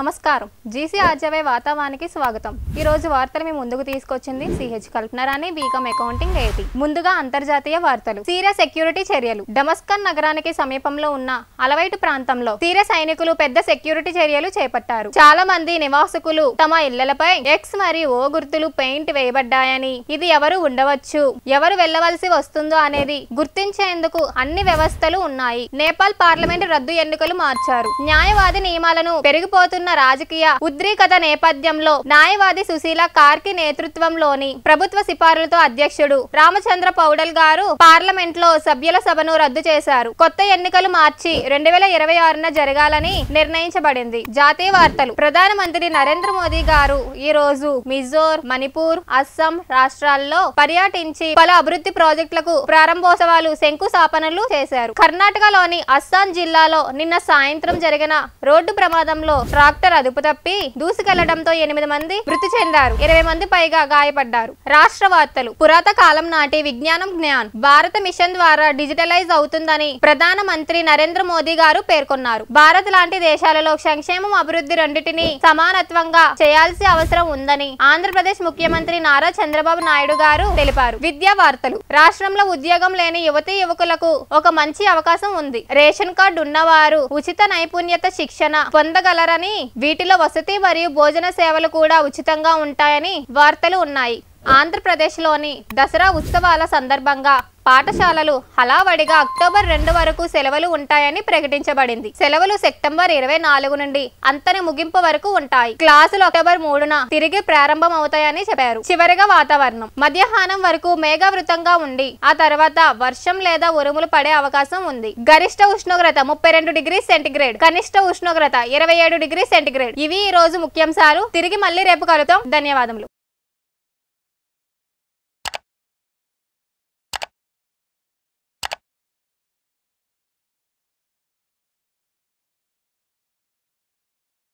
నమస్కారం జీసీ ఆర్జవే వాతావరణానికి స్వాగతం। ఈ రోజు వార్తలు మీ ముందుకు తీసుకొచ్చింది సిహెచ్ కల్పనరాణి బీకామ్ అకౌంటింగ్ ఐఐటి। ముందుగా అంతర్జాతీయ వార్తలు। సిరియా సెక్యూరిటీ చర్యలు। డమస్కస్ నగరానికి సమీపంలో ఉన్న అలవైట్ ప్రాంతంలో సిరియా సైనికులు పెద్ద సెక్యూరిటీ చర్యలు చేపట్టారు। చాలా మంది నివాసితులు తమ ఇళ్లపై ఎక్స్ మరియు ఓ గుర్తులు పెయింట్ వేయబడ్డాయని, ఇది ఎవరు ఉండవచ్చు, ఎవరు వెళ్ళవలసి వస్తుందో అనేది గుర్తించేందుకు అన్ని వ్యవస్థలు ఉన్నాయి। నేపాల్ పార్లమెంట్ రద్దు ఎన్నికలు మార్చారు। న్యాయవాది నియమాలను పెరిగిపోతున్న రాజకీయ ఉద్రిక్తత నేపథ్యంలో న్యాయవాది సుశీల కార్కి నేతృత్వంలోని ప్రభుత్వ సిఫారసులతో అధ్యక్షుడు రామచంద్ర పౌడల్ గారు పార్లమెంట్ లో సభ్యుల సభను రద్దు చేశారు। కొత్త ఎన్నికలు మార్చి 2026న జరగాలని నిర్ణయించబడింది। జాతీయ వార్తలు। ప్రధానమంత్రి నరేంద్ర మోదీ గారు ఈ రోజు మిజోర్, మణిపూర్, అస్సాం రాష్ట్రాల్లో పర్యటించి పలు అభివృద్ధి ప్రాజెక్టులకు ప్రారంభోత్సవాలు, శంకుస్థాపనలు చేశారు। కర్ణాటకలోని అస్సాం జిల్లాలో నిన్న సాయంత్రం జరిగిన రోడ్డు ప్రమాదంలో ట్రాక్టర్ అదుపు తప్పి దూసుకెళ్లడంతో 8 మంది మృతి చెందారు, 20 మంది పైగా గాయపడ్డారు। రాష్ట్ర వార్తలు। పురాత కాలం నాటి విజ్ఞానం జ్ఞాన్ భారత మిషన్ ద్వారా డిజిటలైజ్ అవుతుందని ప్రధానమంత్రి నరేంద్ర మోదీ గారు పేర్కొన్నారు। భారత్ లాంటి దేశాలలో సంక్షేమం, అభివృద్ధి రెండింటినీ సమానత్వంగా చేయాల్సిన అవసరం ఉందని ఆంధ్రప్రదేశ్ ముఖ్యమంత్రి నారా చంద్రబాబు నాయుడు గారు తెలిపారు। విద్యా వార్తలు। రాష్ట్రంలో ఉద్యోగం లేని యువతీ యువకులకు ఒక మంచి అవకాశం ఉంది। రేషన్ కార్డు ఉన్నవారు ఉచిత నైపుణ్యత శిక్షణ పొందగలరని, వీటిలో వసతి మరియు భోజన సేవలు కూడా ఉచితంగా ఉంటాయని వార్తలు ఉన్నాయి। ఆంధ్రప్రదేశ్లోని దసరా ఉత్సవాల సందర్భంగా పాఠశాలలు హడావుడిగా అక్టోబర్ 2 వరకు సెలవులు ఉంటాయని ప్రకటించబడింది। సెలవులు సెప్టెంబర్ 24 నుండి అంతని ముగింపు వరకు ఉంటాయి। క్లాసులు అక్టోబర్ 3న తిరిగి ప్రారంభం అవుతాయని చెప్పారు। చివరిగా వాతావరణం। మధ్యాహ్నం వరకు మేఘావృతంగా ఉండి ఆ తర్వాత వర్షం లేదా ఉరుములు పడే అవకాశం ఉంది। గరిష్ట ఉష్ణోగ్రత 32 డిగ్రీ సెంటీగ్రేడ్, కనిష్ట ఉష్ణోగ్రత 27 డిగ్రీ సెంటీగ్రేడ్। ఇవి ఈ రోజు ముఖ్యాంశాలు। తిరిగి మళ్ళీ రేపు కలుద్దాం। ధన్యవాదములు।